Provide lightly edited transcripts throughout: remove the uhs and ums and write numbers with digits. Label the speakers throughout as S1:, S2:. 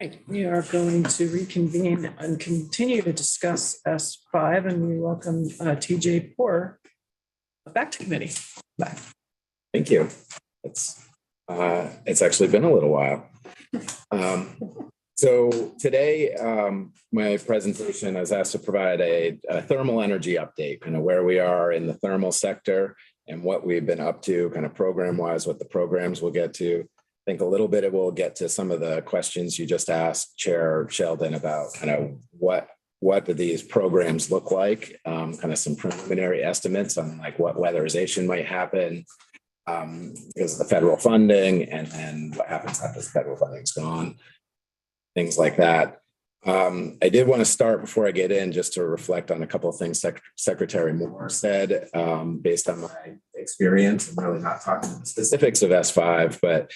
S1: Right, we are going to reconvene and continue to discuss S5, and we welcome TJ Poor back to committee. Back.
S2: Thank you. It's actually been a little while. So today, my presentation, I was asked to provide a thermal energy update, kind of where we are in the thermal sector and what we've been up to, kind of program-wise, what the programs we'll get to. I think a little bit it will get to some of the questions you just asked Chair Sheldon about kind of what do these programs look like, kind of some preliminary estimates on like what weatherization might happen because of the federal funding, and then what happens after the federal funding's gone, things like that. I did want to start before I get in just to reflect on a couple of things Secretary Moore said based on my experience. I'm really not talking the specifics of S5, but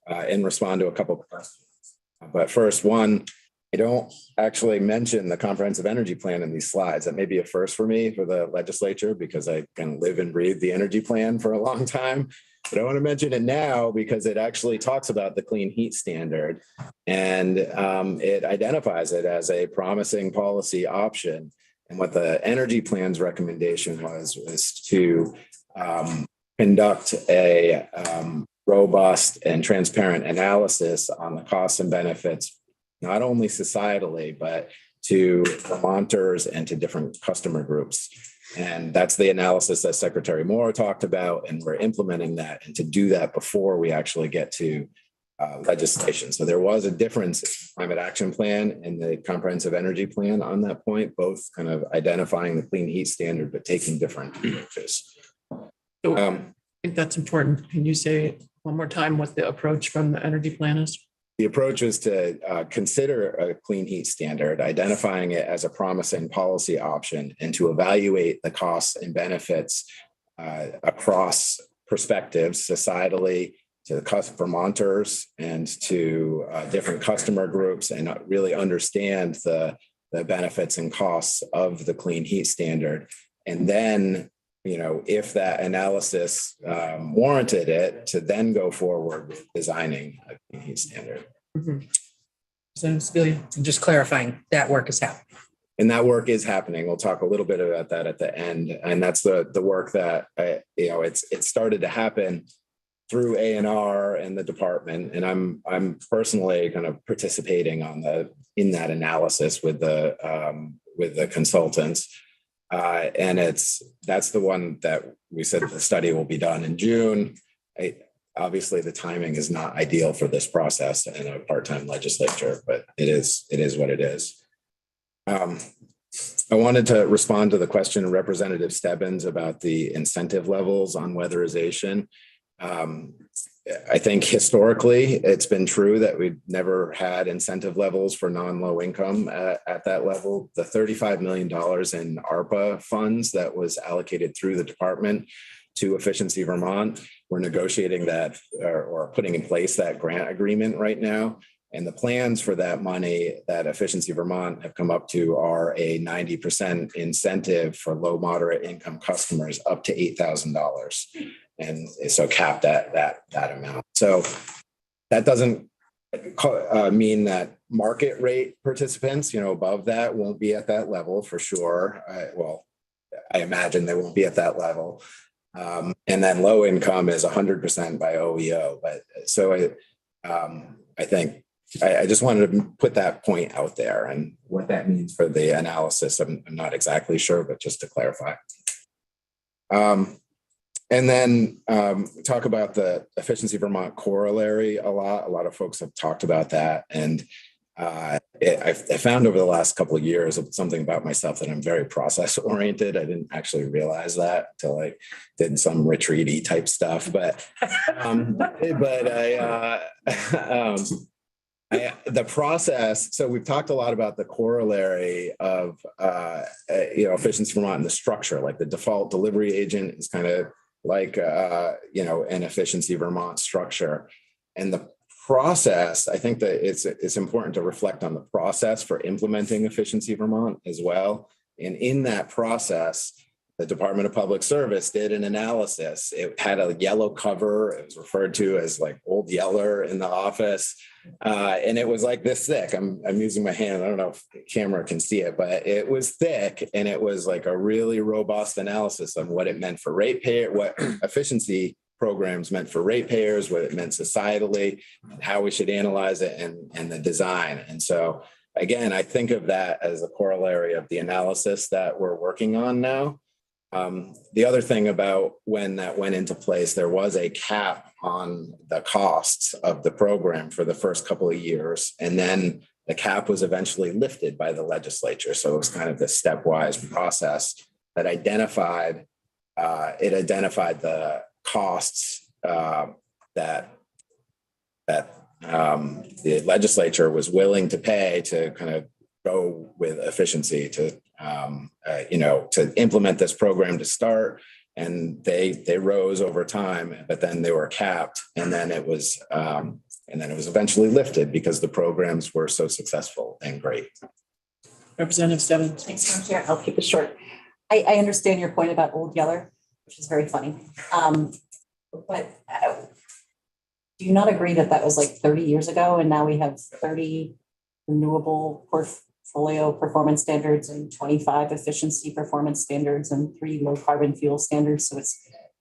S2: and respond to a couple of questions. But first, one, I don't actually mention the comprehensive energy plan in these slides. That may be a first for me for the legislature because I kind of live and breathe the energy plan for a long time. But I want to mention it now because it actually talks about the clean heat standard, and it identifies it as a promising policy option. And what the energy plan's recommendation was to conduct a robust and transparent analysis on the costs and benefits, not only societally, but to Vermonters and to different customer groups. And that's the analysis that Secretary Moore talked about, and we're implementing that, and to do that before we actually get to legislation. So there was a difference in the climate action plan and the comprehensive energy plan on that point, both kind of identifying the clean heat standard, but taking different approaches.
S1: So I think that's important. Can you say one more time what the approach from the energy plan is?
S2: The approach is to consider a clean heat standard, identifying it as a promising policy option, and to evaluate the costs and benefits across perspectives, societally, to the Vermonters, and to different customer groups, and really understand the benefits and costs of the clean heat standard. And then, if that analysis warranted it, to then go forward with designing a clean heat standard.
S1: Mm-hmm. So
S3: just clarifying, that work is happening.
S2: And that work is happening. We'll talk a little bit about that at the end. And that's the work that, it started to happen through A&R and the department. And I'm personally kind of participating in that analysis with the consultants. And that's the one that we said the study will be done in June. Obviously, the timing is not ideal for this process in a part-time legislature, but it is what it is. I wanted to respond to the question of Representative Stebbins about the incentive levels on weatherization. I think historically, it's been true that we've never had incentive levels for non-low income at that level. The $35 million in ARPA funds that was allocated through the department to Efficiency Vermont, we're negotiating that or putting in place that grant agreement right now. And the plans for that money that Efficiency Vermont have come up to are a 90% incentive for low moderate income customers up to $8,000. And so capped at that amount. So that doesn't mean that market rate participants, above that won't be at that level for sure. I imagine they won't be at that level. And then low income is 100% by OEO. But so I think I just wanted to put that point out there, and what that means for the analysis, I'm not exactly sure, but just to clarify. And then talk about the Efficiency Vermont corollary a lot. A lot of folks have talked about that. And I found over the last couple of years something about myself that I'm very process oriented. I didn't actually realize that until I did some retreaty type stuff. But the process, so we've talked a lot about the corollary of Efficiency Vermont and the structure, like the default delivery agent is kind of like an Efficiency Vermont structure. And the process, I think that it's important to reflect on the process for implementing Efficiency Vermont as well. And in that process, the Department of Public Service did an analysis. It had a yellow cover. It was referred to as like Old Yeller in the office. And it was like this thick. I'm using my hand. I don't know if the camera can see it, but it was thick, and it was like a really robust analysis on what it meant for ratepayer, what efficiency programs meant for ratepayers, what it meant societally, and how we should analyze it, and the design. And so again, I think of that as a corollary of the analysis that we're working on now. The other thing about when that went into place, there was a cap on the costs of the program for the first couple of years. And then the cap was eventually lifted by the legislature. So it was kind of this stepwise process that identified the costs that the legislature was willing to pay to kind of go with efficiency to implement this program to start. And they rose over time, but then they were capped, and then it was eventually lifted because the programs were so successful and great.
S1: Representative Stebbins.
S4: Thanks, Madam Chair. I'll keep it short. I understand your point about Old Yeller, which is very funny. But do you not agree that that was like 30 years ago, and now we have 30 renewable portfolio performance standards and 25 efficiency performance standards and 3 low carbon fuel standards? So it's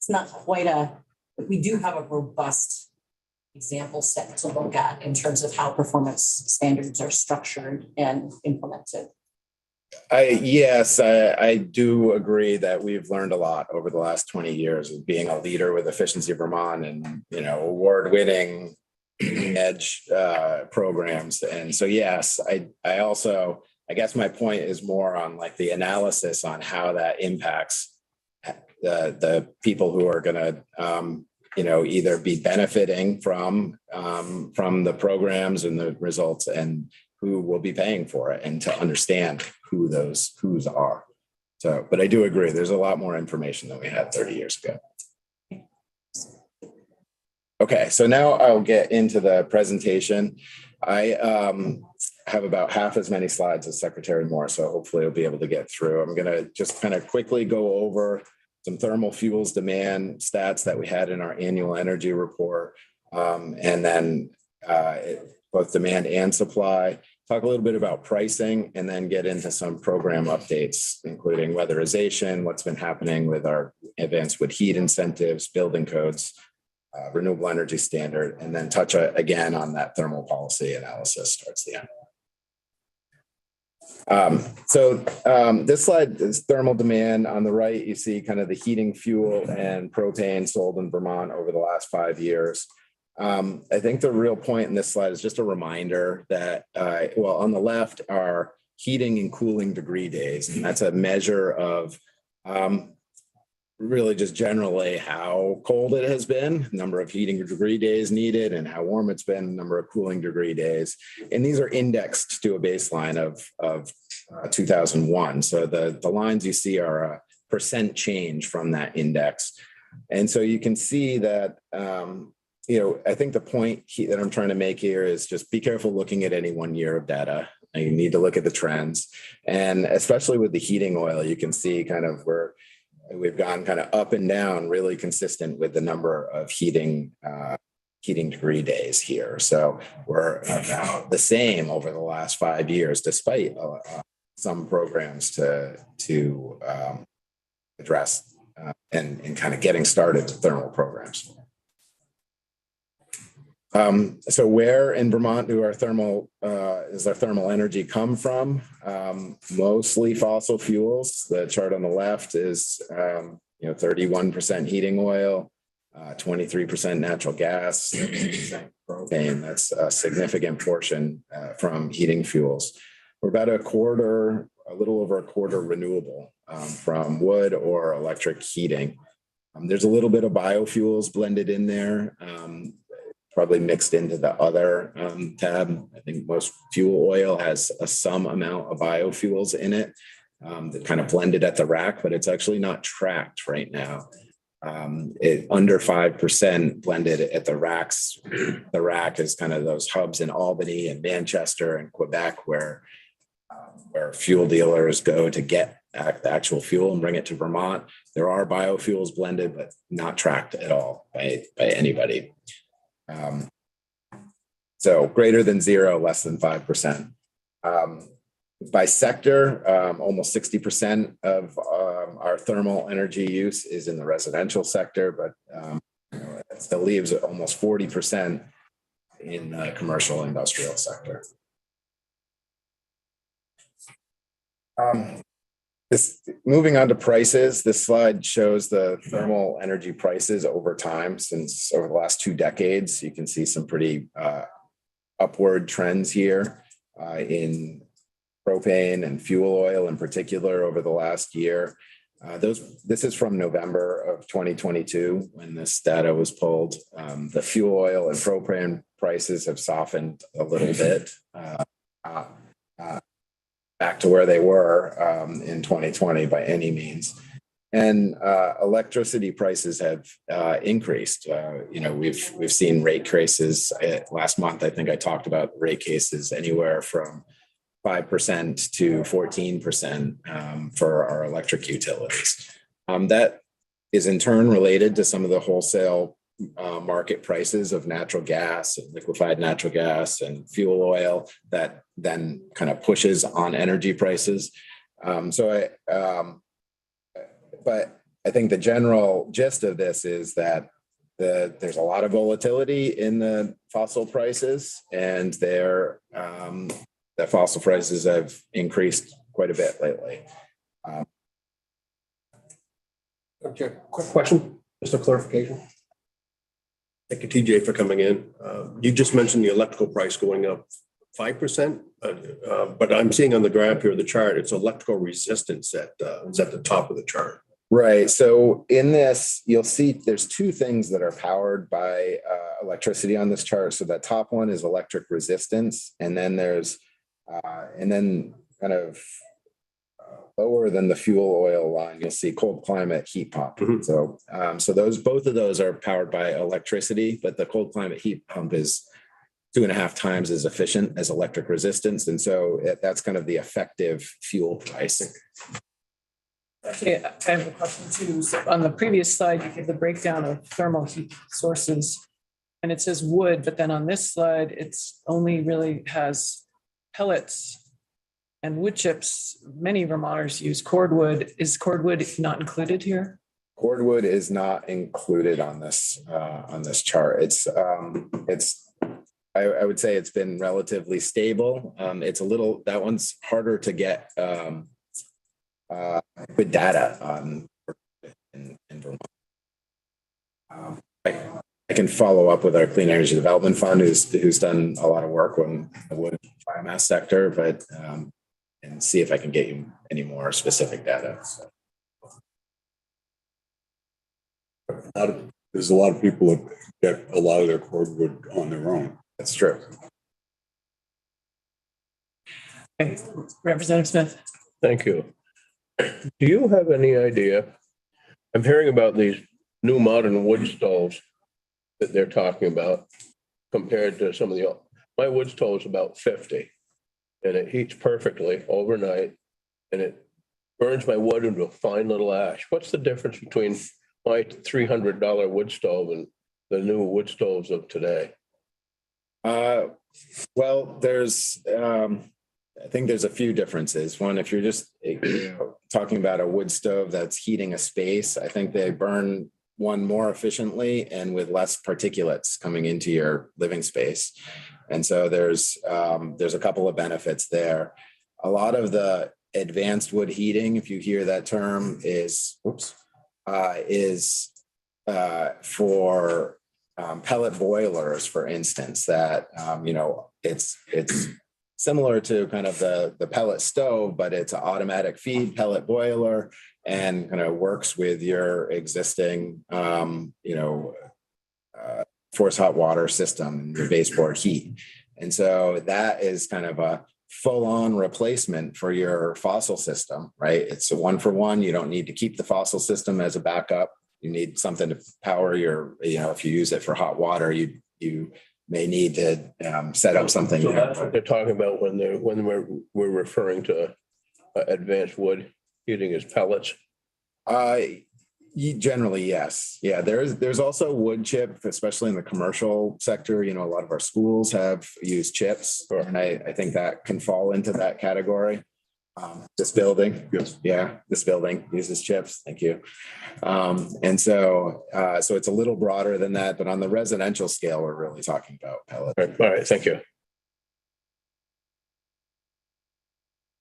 S4: not quite but we do have a robust example set to look at in terms of how performance standards are structured and implemented.
S2: I do agree that we've learned a lot over the last 20 years of being a leader with Efficiency Vermont and, award-winning edge programs. And so, yes, I guess my point is more on like the analysis on how that impacts the people who are going to, either be benefiting from the programs and the results, and who will be paying for it, and to understand who those who's are. So, but I do agree, there's a lot more information than we had 30 years ago. Okay, so now I'll get into the presentation. I have about half as many slides as Secretary Moore, so hopefully I'll be able to get through. I'm gonna just kind of quickly go over some thermal fuels demand stats that we had in our annual energy report, and then both demand and supply, talk a little bit about pricing, and then get into some program updates, including weatherization, what's been happening with our advanced wood heat incentives, building codes, renewable energy standard, and then touch again on that thermal policy analysis towards the end. This slide is thermal demand. On the right, you see kind of the heating fuel and propane sold in Vermont over the last 5 years. I think the real point in this slide is just a reminder that, on the left are heating and cooling degree days, and that's a measure of really just generally how cold it has been, number of heating degree days needed, and how warm it's been, number of cooling degree days. And these are indexed to a baseline of 2001. So the lines you see are a percent change from that index. And so you can see that, I think the point that I'm trying to make here is just be careful looking at any 1 year of data. You need to look at the trends. And especially with the heating oil, you can see kind of where we've gone kind of up and down, really consistent with the number of heating degree days here. So we're about the same over the last 5 years, despite some programs to address and kind of getting started with thermal programs. So where in Vermont does our thermal energy come from? Mostly fossil fuels. The chart on the left is 31% heating oil, 23% natural gas, 6% propane. That's a significant portion from heating fuels. We're about a little over a quarter renewable from wood or electric heating. There's a little bit of biofuels blended in there. Probably mixed into the other tab. I think most fuel oil has some amount of biofuels in it that kind of blended at the rack, but it's actually not tracked right now. Under 5% blended at the racks. The rack is kind of those hubs in Albany and Manchester and Quebec where fuel dealers go to get the actual fuel and bring it to Vermont. There are biofuels blended, but not tracked at all by anybody. So greater than 0, less than 5%. By sector, almost 60% of our thermal energy use is in the residential sector, but it still leaves almost 40% in the commercial industrial sector. Moving on to prices, this slide shows the thermal energy prices over time since over the last 2 decades. You can see some pretty upward trends here in propane and fuel oil in particular over the last year. This is from November of 2022 when this data was pulled. The fuel oil and propane prices have softened a little bit back to where they were in 2020 by any means. And electricity prices have increased. We've seen rate cases. Last month, I think I talked about rate cases anywhere from 5% to 14% for our electric utilities. That is in turn related to some of the wholesale market prices of natural gas, liquefied natural gas, and fuel oil that then kind of pushes on energy prices. But I think the general gist of this is that there's a lot of volatility in the fossil prices, and the fossil prices have increased quite a bit lately.
S5: Okay, quick question, just a clarification. Thank you, TJ, for coming in. You just mentioned the electrical price going up 5%, but I'm seeing on the graph here, the chart, it's electrical resistance that is at the top of the chart.
S2: Right. So in this, you'll see there's 2 things that are powered by electricity on this chart. So that top one is electric resistance, and then there's kind of lower than the fuel oil line, you'll see cold climate heat pump. Mm-hmm. So both of those are powered by electricity, but the cold climate heat pump is 2.5 times as efficient as electric resistance. And so that's kind of the effective fuel price.
S1: Actually, I have a question too. So on the previous slide, you give the breakdown of thermal heat sources, and it says wood, but then on this slide, it's only really has pellets and wood chips. Many Vermonters use cordwood. Is cordwood not included here?
S2: Cordwood is not included on this chart. I would say it's been relatively stable. It's that one's harder to get good data on in Vermont. I can follow up with our Clean Energy Development Fund, who's done a lot of work on the wood biomass sector, but and see if I can get you any more specific data.
S6: There's a lot of people that get a lot of their cordwood on their own.
S2: That's true.
S1: Okay. Representative Smith.
S5: Thank you. Do you have any idea? I'm hearing about these new modern wood stoves that they're talking about compared to some of my wood stove is about 50, and it heats perfectly overnight, and it burns my wood into a fine little ash. What's the difference between my $300 wood stove and the new wood stoves of today?
S2: Well, I think there's a few differences. One, if you're just talking about a wood stove that's heating a space, I think they burn one more efficiently and with less particulates coming into your living space. And so there's a couple of benefits there. A lot of the advanced wood heating, if you hear that term, is for pellet boilers, for instance, that it's similar to kind of the pellet stove, but it's an automatic feed pellet boiler and kind of works with your existing forced hot water system, your baseboard heat. And so that is kind of a full-on replacement for your fossil system, right? It's a 1-for-1. You don't need to keep the fossil system as a backup. You need something to power your, if you use it for hot water, you may need to set up something.
S5: So that's what they're talking about when we're referring to advanced wood. heating is pellets?
S2: Generally, yes. Yeah, there's also wood chip, especially in the commercial sector. You know, a lot of our schools have used chips,
S5: Sure.
S2: and I think that can fall into that category. This building,
S6: Yes.
S2: yeah, this building uses chips. Thank you. And so it's a little broader than that, but on the residential scale, we're really talking about pellets.
S5: All right, thank you.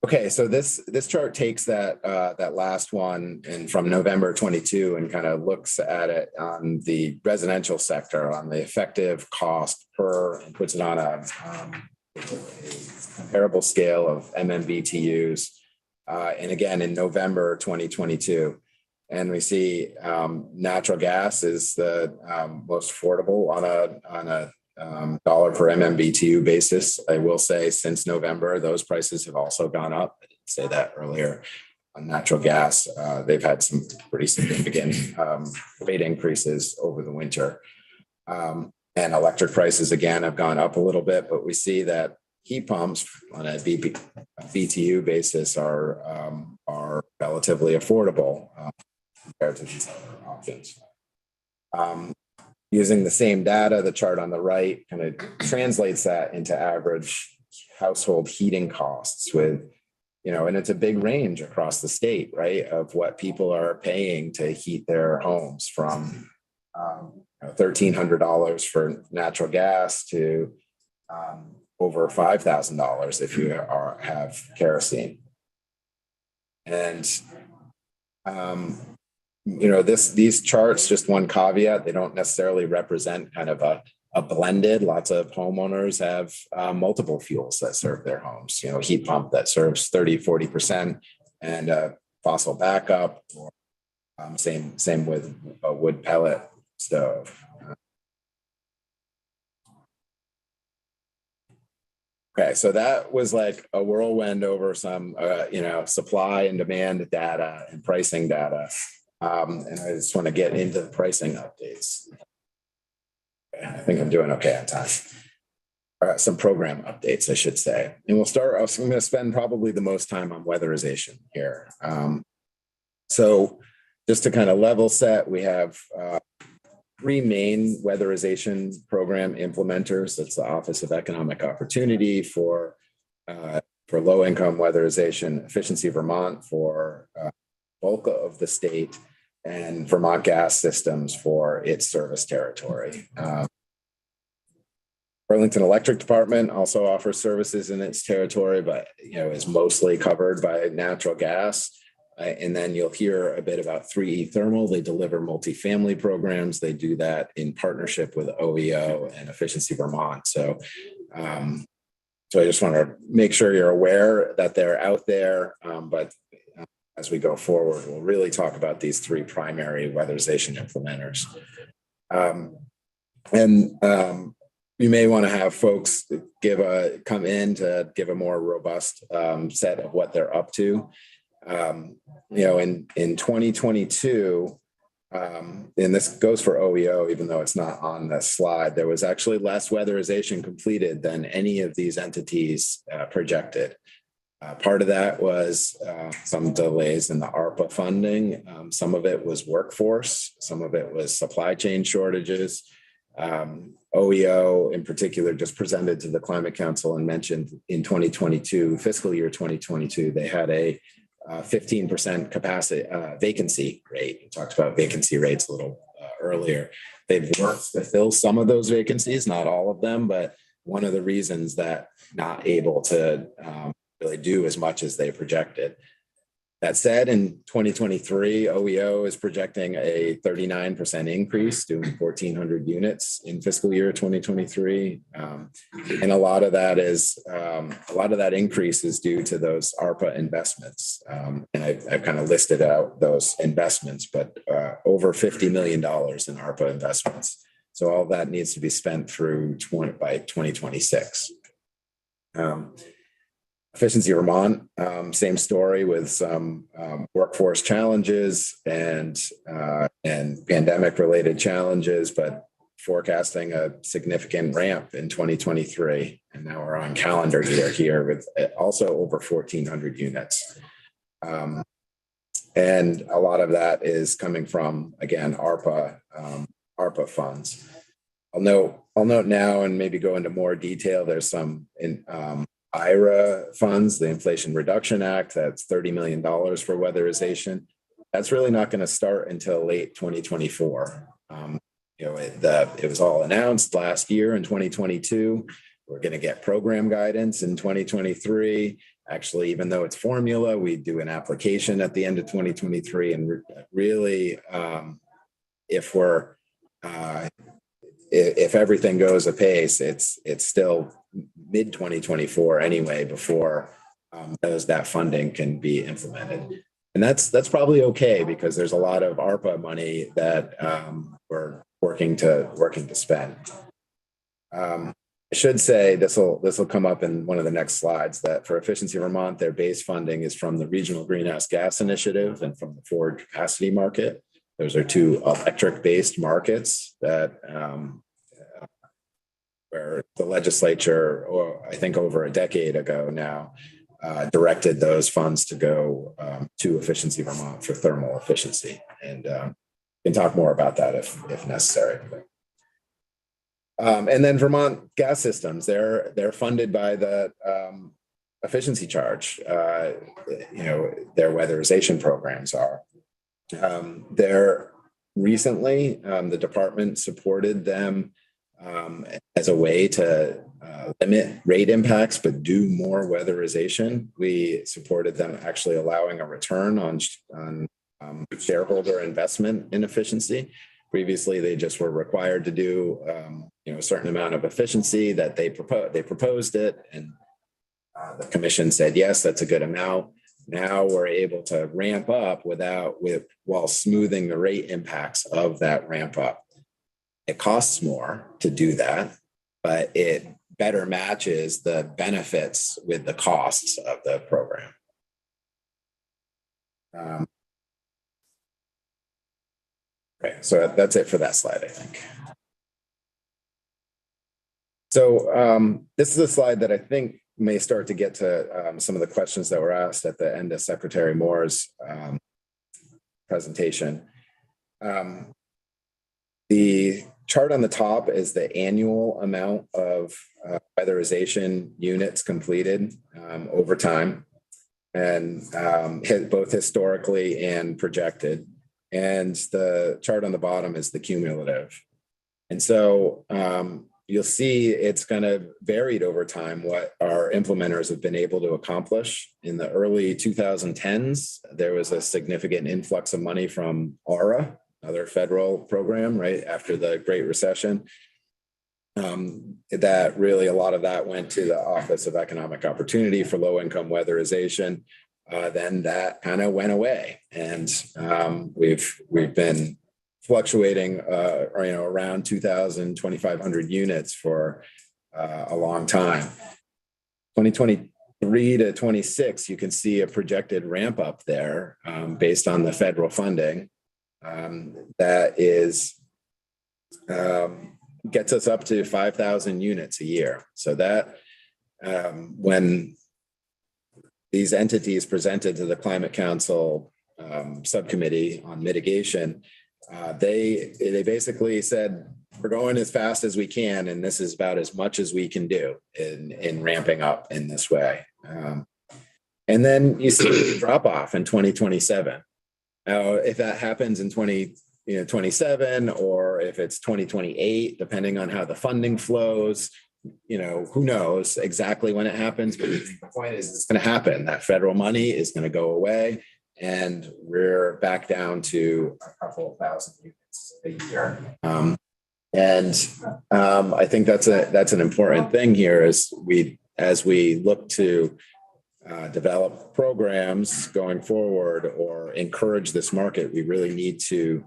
S2: Okay, so this chart takes that last one and from November 22 and kind of looks at it on the residential sector on the effective cost per and puts it on a comparable scale of MMBTUs. And again, in November 2022. And we see natural gas is the most affordable on a dollar per MMBTU basis. I will say since November, those prices have also gone up. I didn't say that earlier. On natural gas, they've had some pretty significant rate increases over the winter. And electric prices again have gone up a little bit, but we see that heat pumps on a BTU basis are relatively affordable compared to these other options. Using the same data, the chart on the right kind of translates that into average household heating costs with, you know, and it's a big range across the state, right, of what people are paying to heat their homes from $1,300 for natural gas to over $5,000 if you have kerosene. And you know, these charts, just one caveat, they don't necessarily represent kind of a blended. Lots of homeowners have multiple fuels that serve their homes, you know, heat pump that serves 30-40% and a fossil backup, or same with a wood pellet stove. Okay, so that was like a whirlwind over some, you know, supply and demand data and pricing data. And I just want to get into the pricing updates. Okay, I think I'm doing okay on time. Some program updates, I should say. And we'll start, I'm going to spend probably the most time on weatherization here. So just to kind of level set, we have three main weatherization program implementers. That's the Office of Economic Opportunity for low-income weatherization, Efficiency Vermont for bulk of the state, and Vermont Gas Systems for its service territory. Burlington Electric Department also offers services in its territory, but you know is mostly covered by natural gas. And then you'll hear a bit about 3E Thermal. They deliver multifamily programs. They do that in partnership with OEO and Efficiency Vermont. So I just want to make sure you're aware that they're out there. But as we go forward, we'll really talk about these three primary weatherization implementers. You may want to have folks come in to give a more robust set of what they're up to. You know, in 2022, and this goes for OEO, even though it's not on the slide, there was actually less weatherization completed than any of these entities projected. Part of that was some delays in the ARPA funding. Some of it was workforce. Some of it was supply chain shortages. OEO in particular just presented to the Climate Council and mentioned in 2022, fiscal year 2022, they had a 15% capacity vacancy rate. We talked about vacancy rates a little earlier. They've worked to fill some of those vacancies, not all of them, but one of the reasons that not able to really do as much as they projected. That said, in 2023, OEO is projecting a 39% increase, doing 1,400 units in fiscal year 2023. And a lot of that increase is due to those ARPA investments. And I've kind of listed out those investments, but over $50 million in ARPA investments. So all that needs to be spent through by 2026. Efficiency Vermont, same story with some workforce challenges and pandemic-related challenges, but forecasting a significant ramp in 2023. And now we're on calendar year here with also over 1,400 units. And a lot of that is coming from, again, ARPA funds. I'll note now and maybe go into more detail. There's some in IRA funds, the Inflation Reduction Act, that's $30 million for weatherization. That's really not going to start until late 2024. It was all announced last year in 2022. We're going to get program guidance in 2023. Actually, even though it's formula, we do an application at the end of 2023. And really, if everything goes apace, it's still mid 2024 anyway before that funding can be implemented. And that's probably okay because there's a lot of ARPA money that we're working to spend. I should say this will come up in one of the next slides that for Efficiency Vermont, their base funding is from the Regional Greenhouse Gas Initiative and from the Forward Capacity Market. Those are two electric-based markets that where the legislature, or I think over a decade ago now, directed those funds to go to Efficiency Vermont for thermal efficiency. And we can talk more about that if necessary. And then Vermont Gas Systems, they're funded by the efficiency charge. Their weatherization programs are. They're recently, the department supported them as a way to limit rate impacts, but do more weatherization. We supported them actually allowing a return on shareholder investment in efficiency. Previously, they just were required to do a certain amount of efficiency that they proposed it, and the commission said yes, that's a good amount. Now we're able to ramp up while smoothing the rate impacts of that ramp up. It costs more to do that, but it better matches the benefits with the costs of the program. Okay, so that's it for that slide, I think. So this is a slide that I think may start to get to some of the questions that were asked at the end of Secretary Moore's presentation. The chart on the top is the annual amount of weatherization units completed over time, and both historically and projected. And the chart on the bottom is the cumulative. And so you'll see it's kind of varied over time what our implementers have been able to accomplish. In the early 2010s, there was a significant influx of money from ARA, another federal program, right after the Great Recession. That really, a lot of that went to the Office of Economic Opportunity for Low-Income Weatherization. Then that kind of went away, and we've been fluctuating around 2,000, 2,500 units for a long time. 2023 to 26, you can see a projected ramp up there based on the federal funding that is gets us up to 5,000 units a year. So that when these entities presented to the Climate Council subcommittee on mitigation, they basically said, we're going as fast as we can, and this is about as much as we can do in ramping up in this way. And then you see a drop off in 2027. Now, if that happens in 2027, or if it's 2028, depending on how the funding flows, who knows exactly when it happens, but the point is it's going to happen. That federal money is going to go away, and we're back down to a couple thousand units a year. I think that's an important thing here as we look to develop programs going forward or encourage this market. We really need to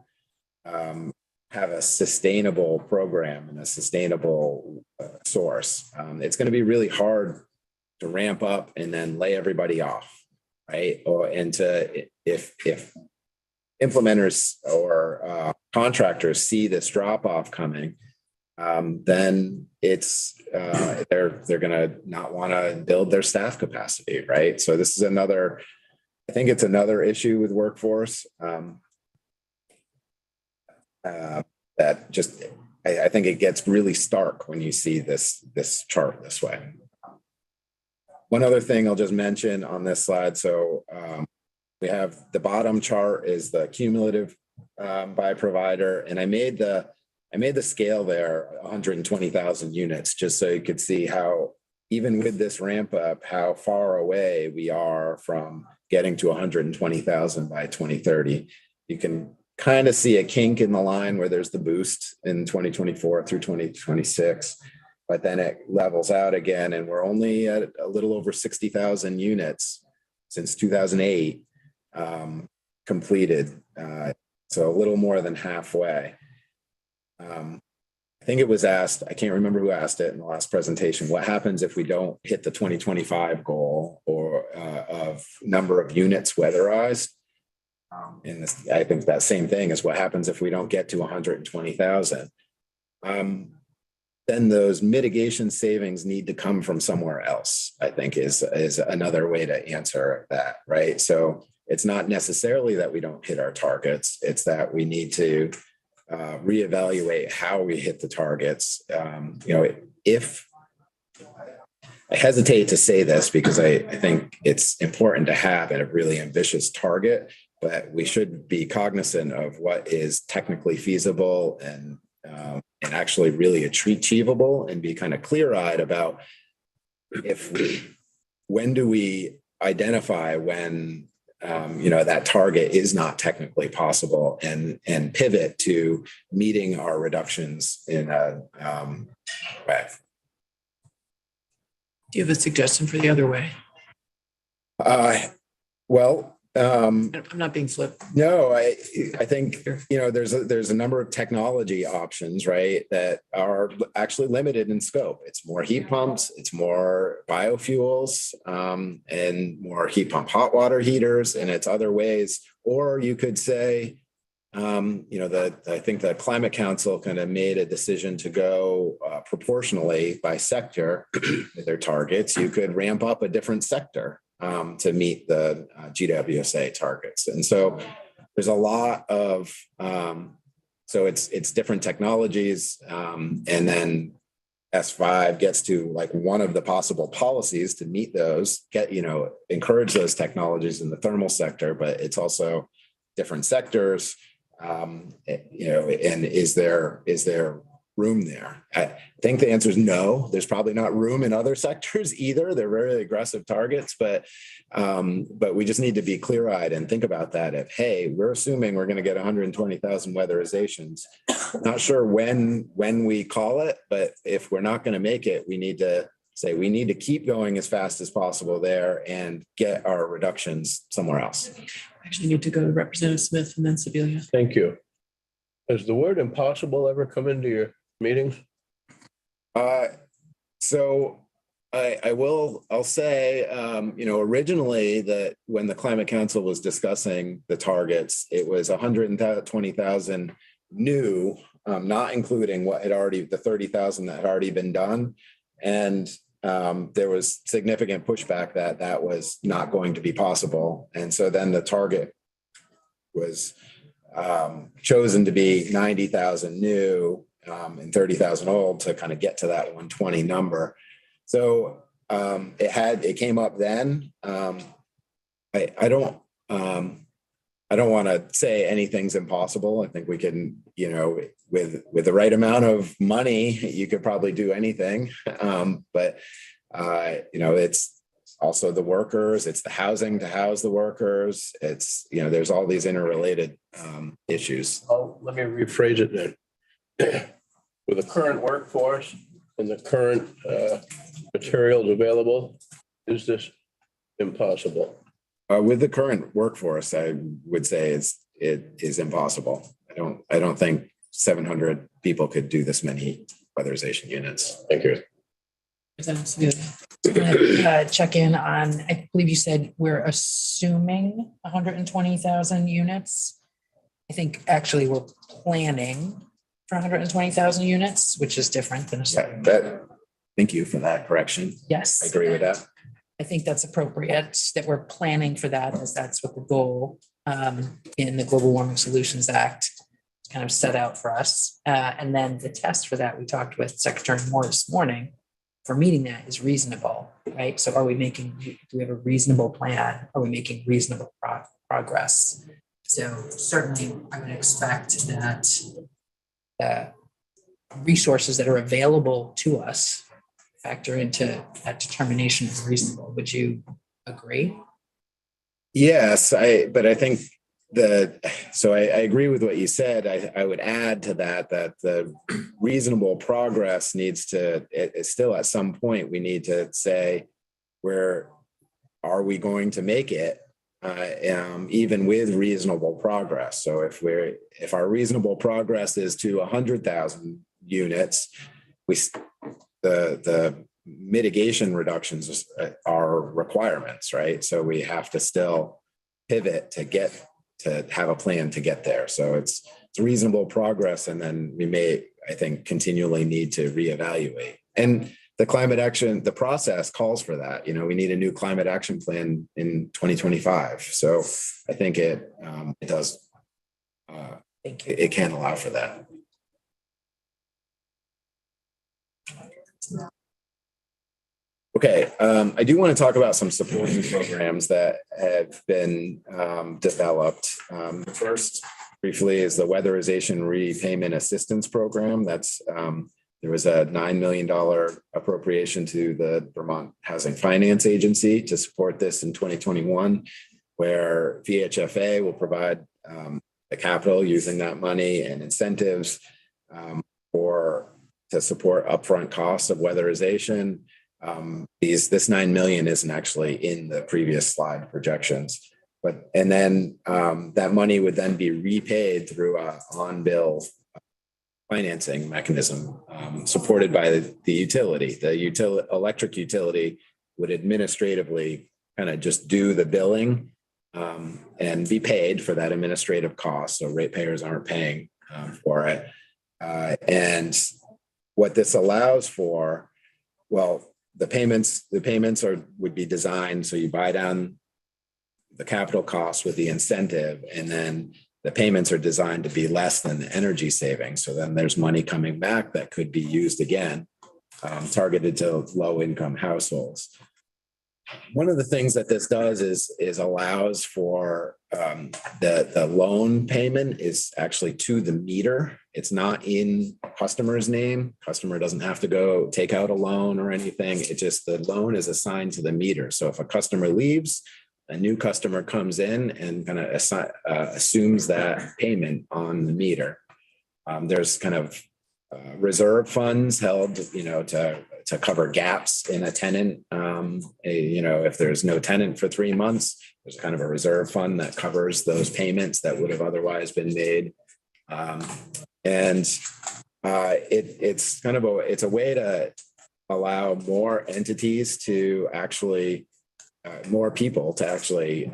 S2: have a sustainable program and a sustainable source. It's going to be really hard to ramp up and then lay everybody off, right? If implementers or contractors see this drop off coming, then they're going to not want to build their staff capacity, right? So this is another I think it's another issue with workforce. That just, I think it gets really stark when you see this chart this way. One other thing I'll just mention on this slide. So we have the bottom chart is the cumulative by provider, and I made the scale there 120,000 units just so you could see how even with this ramp up, how far away we are from getting to 120,000 by 2030. You can kind of see a kink in the line where there's the boost in 2024 through 2026, but then it levels out again, and we're only at a little over 60,000 units since 2008 completed. So a little more than halfway. I think it was asked, I can't remember who asked it in the last presentation, what happens if we don't hit the 2025 goal or of number of units weatherized? And this, I think that same thing is what happens if we don't get to 120,000. Then those mitigation savings need to come from somewhere else, I think is another way to answer that, right? So it's not necessarily that we don't hit our targets, it's that we need to reevaluate how we hit the targets. If I hesitate to say this because I think it's important to have a really ambitious target, but we should be cognizant of what is technically feasible and actually really achievable, and be kind of clear-eyed about when do we identify when that target is not technically possible, and pivot to meeting our reductions in a way.
S1: Do you have a suggestion for the other way? I'm not being flip.
S2: No, I think, there's a number of technology options, right, that are actually limited in scope. It's more heat pumps, it's more biofuels, and more heat pump hot water heaters, and it's other ways. Or you could say, I think the Climate Council kind of made a decision to go proportionally by sector with their targets. You could ramp up a different sector to meet the GWSA targets. And so there's a lot of, so it's different technologies. And then S5 gets to like one of the possible policies to meet those, encourage those technologies in the thermal sector, but it's also different sectors. And is there room there? I think the answer is no. There's probably not room in other sectors either. They're very aggressive targets, but we just need to be clear-eyed and think about that. If, hey, we're assuming we're going to get 120,000 weatherizations, not sure when we call it, but if we're not going to make it, we need to say we need to keep going as fast as possible there and get our reductions somewhere else.
S1: I actually need to go to Representative Smith and then Sebelia.
S5: Thank you. Has the word impossible ever come into your meetings?
S2: So I'll say, originally that when the Climate Council was discussing the targets, it was 120,000 new, not including what had already, the 30,000 that had already been done. And there was significant pushback that was not going to be possible. And so then the target was chosen to be 90,000 new and 30,000 old to kind of get to that 120 number. So it came up then. I don't want to say anything's impossible. I think we can, with the right amount of money, you could probably do anything. But it's also the workers, it's the housing to house the workers. It's, there's all these interrelated issues.
S5: Oh, let me rephrase it then. With the current workforce and the current materials available, is this impossible?
S2: With the current workforce, I would say it is impossible. I don't think 700 people could do this many weatherization units.
S5: Thank you.
S3: Check in on, I believe you said we're assuming 120,000 units. I think actually we're planning for 120,000 units, which is different than
S2: Thank you for that correction.
S3: Yes.
S2: I agree with that.
S3: I think that's appropriate, that we're planning for that, as that's what the goal in the Global Warming Solutions Act kind of set out for us. And then the test for that, we talked with Secretary Moore this morning, for meeting that is reasonable, right? So do we have a reasonable plan? Are we making reasonable progress? So certainly I would expect that resources that are available to us factor into that determination of reasonable. Would you agree?
S2: Yes, but I think I agree with what you said. I would add to that the reasonable progress it's still at some point, we need to say, where are we going to make it, even with reasonable progress? So if our reasonable progress is to 100,000 units, the mitigation reductions are requirements, right? So we have to still pivot to have a plan to get there. So it's reasonable progress. And then we may, I think, continually need to reevaluate. And the climate action, the process calls for that. We need a new climate action plan in 2025. So I think it does, it can allow for that. Okay, I do want to talk about some supporting programs that have been developed. The first, briefly, is the Weatherization Repayment Assistance Program. There was a $9 million appropriation to the Vermont Housing Finance Agency to support this in 2021, where VHFA will provide the capital using that money and incentives to support upfront costs of weatherization. This 9 million isn't actually in the previous slide projections, and then that money would then be repaid through a on-bill financing mechanism supported by the utility. The electric utility would administratively kind of just do the billing and be paid for that administrative cost. So ratepayers aren't paying for it. And what this allows for, the payments would be designed so you buy down the capital costs with the incentive, and then the payments are designed to be less than the energy savings. So then there's money coming back that could be used again, targeted to low income households. One of the things that this does is allows for the loan payment is actually to the meter. It's not in customer's name. Customer doesn't have to go take out a loan or anything. It just, the loan is assigned to the meter. So if a customer leaves, a new customer comes in and kind of assumes that payment on the meter. There's kind of reserve funds held, to cover gaps in a tenant. If there's no tenant for 3 months, there's kind of a reserve fund that covers those payments that would have otherwise been made. It's a way to allow more entities to actually, more people to actually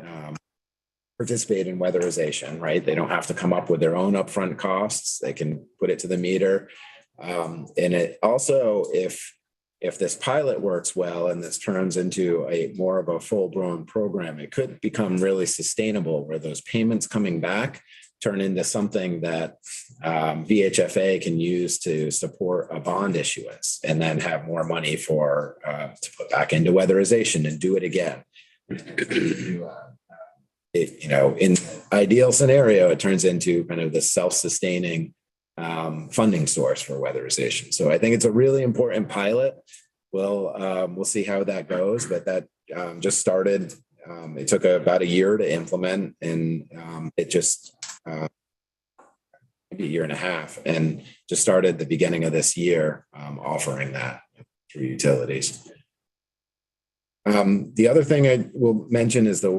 S2: participate in weatherization, right? They don't have to come up with their own upfront costs. They can put it to the meter. And it also, if this pilot works well and this turns into more of a full-blown program, it could become really sustainable, where those payments coming back turn into something that VHFA can use to support a bond issuance, and then have more money to put back into weatherization and do it again. In ideal scenario, it turns into kind of the self-sustaining funding source for weatherization. So I think it's a really important pilot. We'll see how that goes, but that just started. It took about a year to implement, and it just maybe a year and a half, and just started the beginning of this year, offering that through utilities. The other thing I will mention is the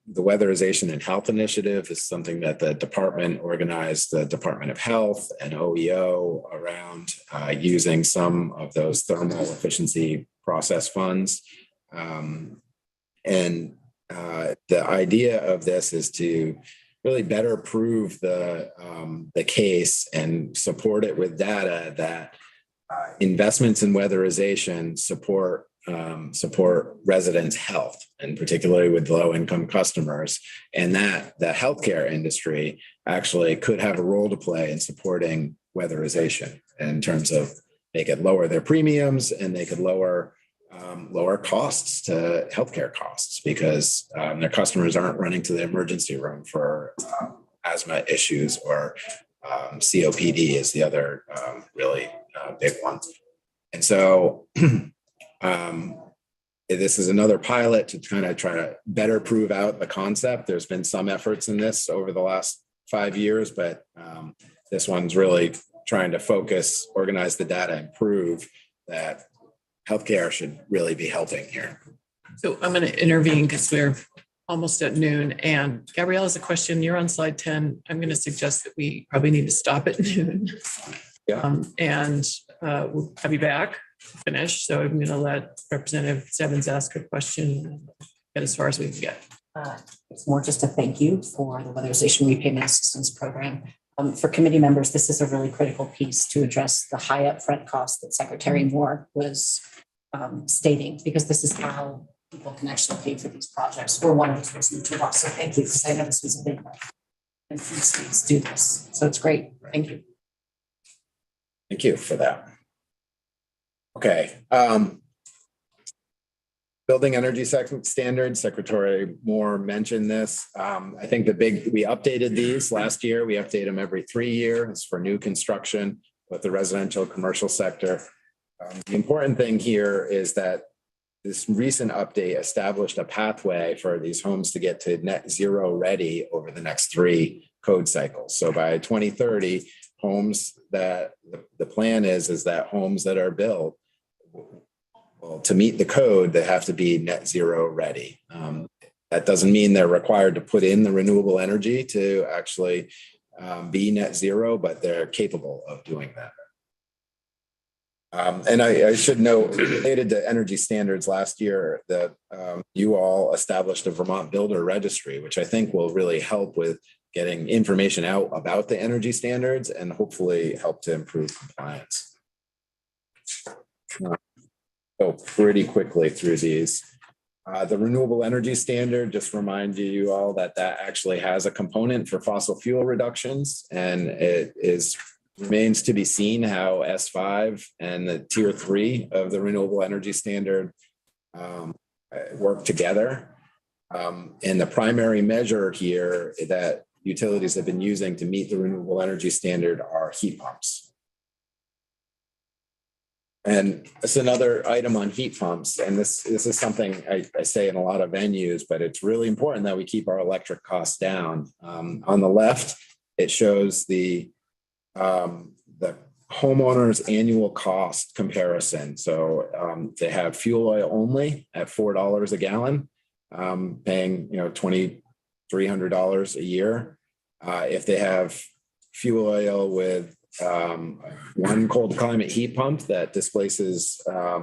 S2: Weatherization and Health Initiative is something that the department organized, the Department of Health and OEO, around using some of those thermal efficiency process funds. The idea of this is to really better prove the case and support it with data that investments in weatherization support support residents' health, and particularly with low-income customers. And that the healthcare industry actually could have a role to play in supporting weatherization in terms of they could lower their premiums and they could lower costs to healthcare costs because their customers aren't running to the emergency room for asthma issues or COPD is the other really big one. And so this is another pilot to kind of try to better prove out the concept. There's been some efforts in this over the last 5 years, but this one's really trying to focus, organize the data, and prove that healthcare should really be helping here.
S1: So I'm going to intervene because we're almost at noon. And Gabrielle has a question. You're on slide 10. I'm going to suggest that we probably need to stop at noon.
S2: Yeah.
S1: We'll have you back finish. So I'm going to let Representative Stebbins ask her question and get as far as we can get.
S4: It's more just a thank you for the Weatherization Repayment Assistance Program. For committee members, this is a really critical piece to address the high upfront cost that Secretary Moore was stating, because this is how people can actually pay for these projects. We're one of those reasons to also thank you, because I know this was a big one. And food states do this. So it's great. Thank you.
S2: Thank you for that. Okay. Building energy standards, Secretary Moore mentioned this. I think we updated these last year. We update them every 3 years for new construction with the residential commercial sector. The important thing here is that this recent update established a pathway for these homes to get to net zero ready over the next 3 code cycles. So by 2030, homes that the plan is that homes that are built, well, to meet the code, they have to be net zero ready. That doesn't mean they're required to put in the renewable energy to actually be net zero, but they're capable of doing that. And I should note, related to energy standards last year, that you all established a Vermont Builder Registry, which I think will really help with getting information out about the energy standards and hopefully help to improve compliance. Go pretty quickly through these. The renewable energy standard, just remind you all that actually has a component for fossil fuel reductions, and it remains to be seen how S5 and the tier 3 of the renewable energy standard work together. And the primary measure here that utilities have been using to meet the renewable energy standard are heat pumps. And it's another item on heat pumps. And this is something I say in a lot of venues, but it's really important that we keep our electric costs down. On the left, it shows the homeowner's annual cost comparison. So they have fuel oil only at $4 a gallon, paying $2,300 a year. If they have fuel oil with one cold climate heat pump that displaces, I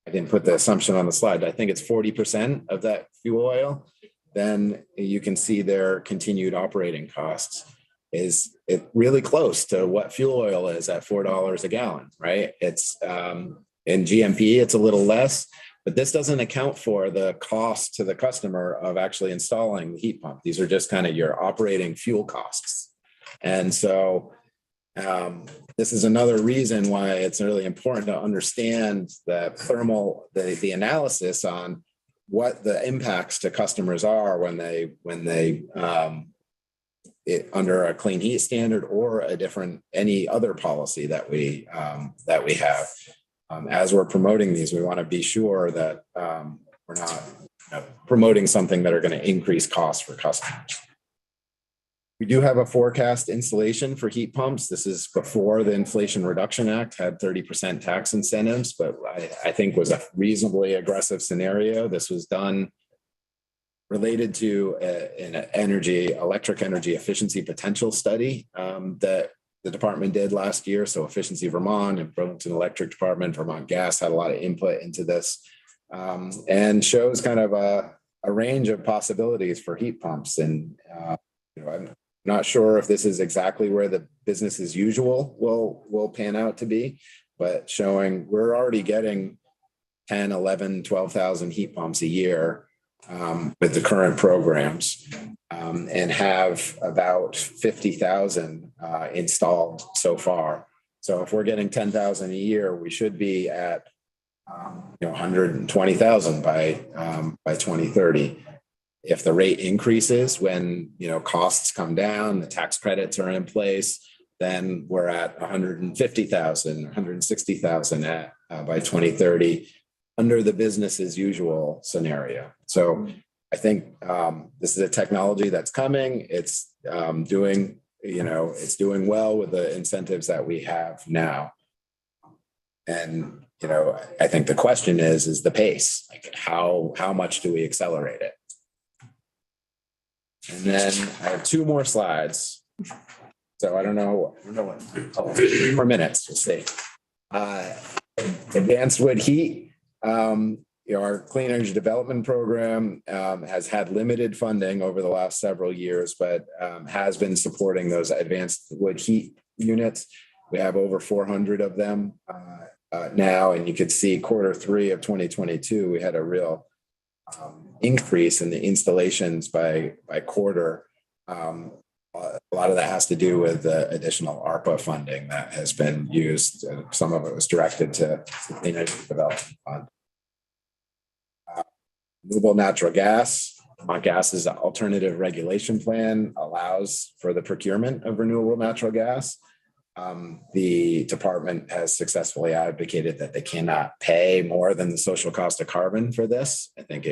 S2: didn't put the assumption on the slide, I think it's 40% of that fuel oil, then you can see their continued operating costs is it really close to what fuel oil is at $4 a gallon, right? It's in GMP, it's a little less, but this doesn't account for the cost to the customer of actually installing the heat pump. These are just kind of your operating fuel costs. And so this is another reason why it's really important to understand the analysis on what the impacts to customers are when they under a clean heat standard or any other policy that we have. As we're promoting these, we want to be sure that we're not promoting something that are going to increase costs for customers. We do have a forecast installation for heat pumps. This is before the Inflation Reduction Act had 30% tax incentives, but I think was a reasonably aggressive scenario. This was done related to an electric energy efficiency potential study that the department did last year. So Efficiency Vermont and Burlington Electric Department, Vermont Gas had a lot of input into this and shows kind of a range of possibilities for heat pumps. And I'm not sure if this is exactly where the business as usual will pan out to be, but showing we're already getting 10, 11, 12,000 heat pumps a year with the current programs, and have about 50,000 installed so far. So if we're getting 10,000 a year, we should be at 120,000 by 2030. If the rate increases when costs come down, the tax credits are in place, then we're at 150,000, 160,000 by 2030 under the business as usual scenario. So I think this is a technology that's coming. It's doing well with the incentives that we have now. And I think the question is the pace. Like how much do we accelerate it? And then I have 2 more slides. So I don't know what. 3 more minutes. We'll see. Advanced wood heat. Our clean energy development program has had limited funding over the last several years, but has been supporting those advanced wood heat units. We have over 400 of them now, and you could see Q3 of 2022, we had a real increase in the installations by quarter. A lot of that has to do with the additional ARPA funding that has been used. Some of it was directed to the Clean Energy Development Fund. Renewable natural gas. Vermont Gas's alternative regulation plan allows for the procurement of renewable natural gas. The department has successfully advocated that they cannot pay more than the social cost of carbon for this. I think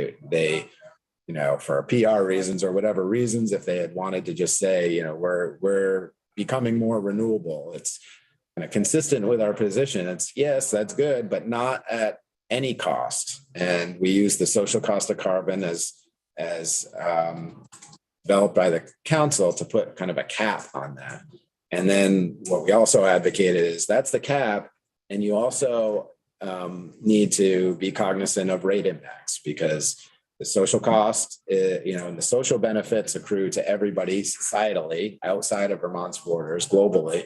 S2: for PR reasons or whatever reasons, if they had wanted to just say, we're becoming more renewable, it's kind of consistent with our position. It's yes, that's good, but not at any cost. And we use the social cost of carbon as developed by the council to put kind of a cap on that. And then what we also advocated is that's the cap. And you also need to be cognizant of rate impacts, because the social cost, and the social benefits accrue to everybody societally outside of Vermont's borders globally,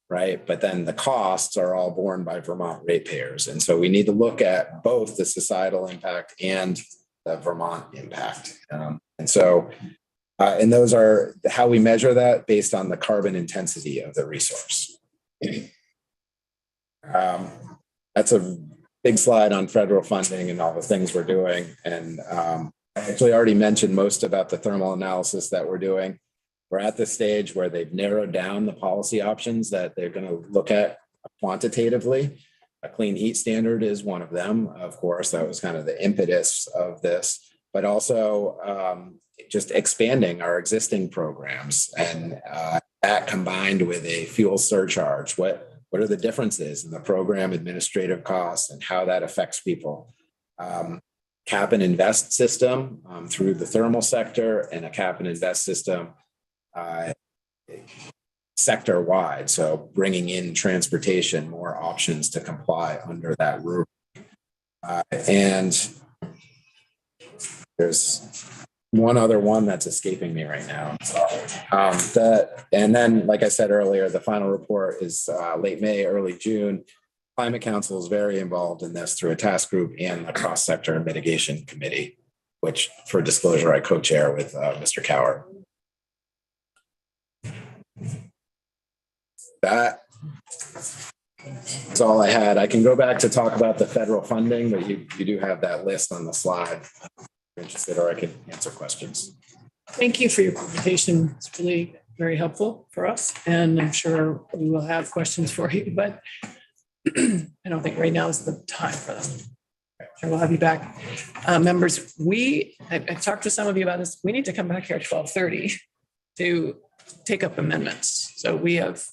S2: right? But then the costs are all borne by Vermont ratepayers. And so we need to look at both the societal impact and the Vermont impact. And those are how we measure that based on the carbon intensity of the resource. That's a big slide on federal funding and all the things we're doing. And I actually already mentioned most about the thermal analysis that we're doing. We're at the stage where they've narrowed down the policy options that they're going to look at quantitatively. A clean heat standard is one of them. Of course, that was kind of the impetus of this, but also just expanding our existing programs, and that combined with a fuel surcharge. What are the differences in the program administrative costs and how that affects people? Cap and invest system through the thermal sector, and a cap and invest system sector wide. So bringing in transportation, more options to comply under that roof. And there's one other one that's escaping me right now. And then, like I said earlier, the final report is late May, early June. Climate Council is very involved in this through a task group and the cross-sector mitigation committee, which, for disclosure, I co-chair with Mr. Cowart. That's all I had. I can go back to talk about the federal funding, but you do have that list on the slide. Interested, or I could answer questions.
S1: Thank you for your presentation. It's really very helpful for us, and I'm sure we will have questions for you, but I don't think right now is the time for them. Sure, we'll have you back. Members, I talked to some of you about this. We need to come back here at 12:30 to take up amendments. So we have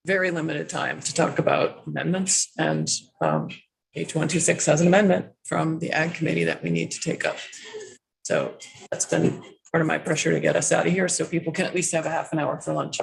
S1: very limited time to talk about amendments, and H126 has an amendment from the Ag Committee that we need to take up. So that's been part of my pressure to get us out of here so people can at least have a half an hour for lunch.